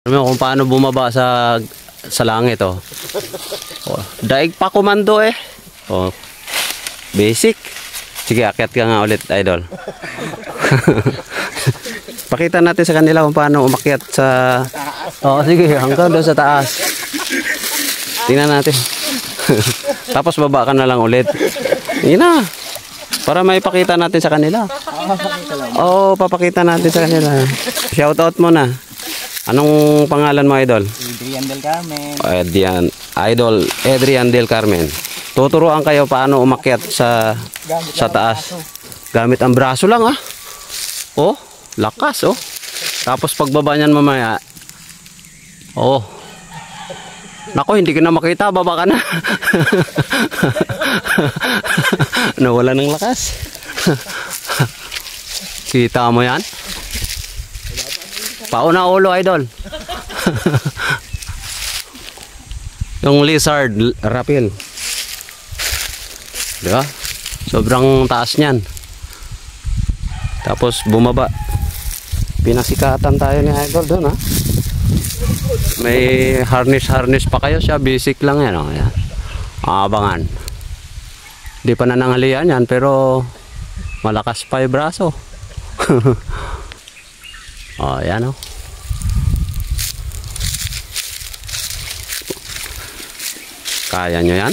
Alam mo kung paano bumaba sa langit, oh. Oh, daig pa komando eh. Oh. Basic. Sige, akyat ka nga ulit, idol. Pakita natin sa kanila kung paano umakyat sa... Oh, sige, hanggang doon sa taas. Tingnan natin. Tapos baba ka na lang ulit. Yun na. Para may pakita natin sa kanila. Oo, papakita natin sa kanila. Shoutout mo na. Anong pangalan mo, idol? Adrian Del Carmen. Idol Adrian Del Carmen. Tuturuan kayo paano umakyat sa taas. Gamit ang braso lang, ah. Oh, lakas, oh. Tapos pagbaba niyan mamaya. Oh. Nako, hindi ka na makita, baba ka na. Nawala ng lakas. Kita mo yan? Pauna ulo, idol. Yung lizard rapil. Diba? Sobrang taas niyan. Tapos bumaba. Pinasikatan tayo ni idol doon, ha? May harness pa kayo siya. Basic lang yan, oh. Yan. Abangan. Di pa nananghalian yan, pero malakas pa yung braso. Oh, yan, oh. Kaya nyo yan?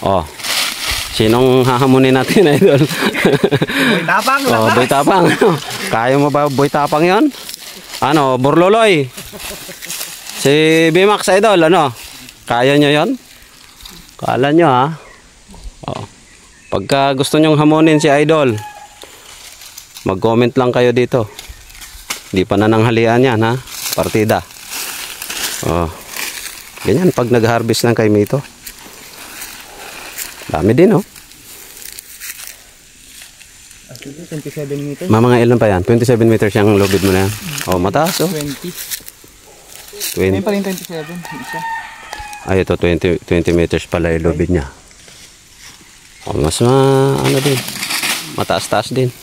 Oh. Sinong hahamunin natin, idol? Boy Tapang. Oh, Boy Tapang. Kaya mo ba Boy Tapang yon? Ano, Burloloy? Si Bimax, idol, ano? Kaya nyo yon? Kala nyo, ha? Oh. Pagka gusto nyong hamunin si idol, mag-comment lang kayo dito. Hindi pa nananghalian yan, ha? Partida. Oh. Ganyan pag nag-harvest ng kaimito. Dami din, oh. 27 meters. Mga ilan pa yan? 27 meters yung lubid mo na yan. Oh, mataas, oh. 20. 20. Ayun pa rin 27. Isa. Ay, ito 20 meters pala yung lubid niya. Oh, mas ano din. Mataas-taas din.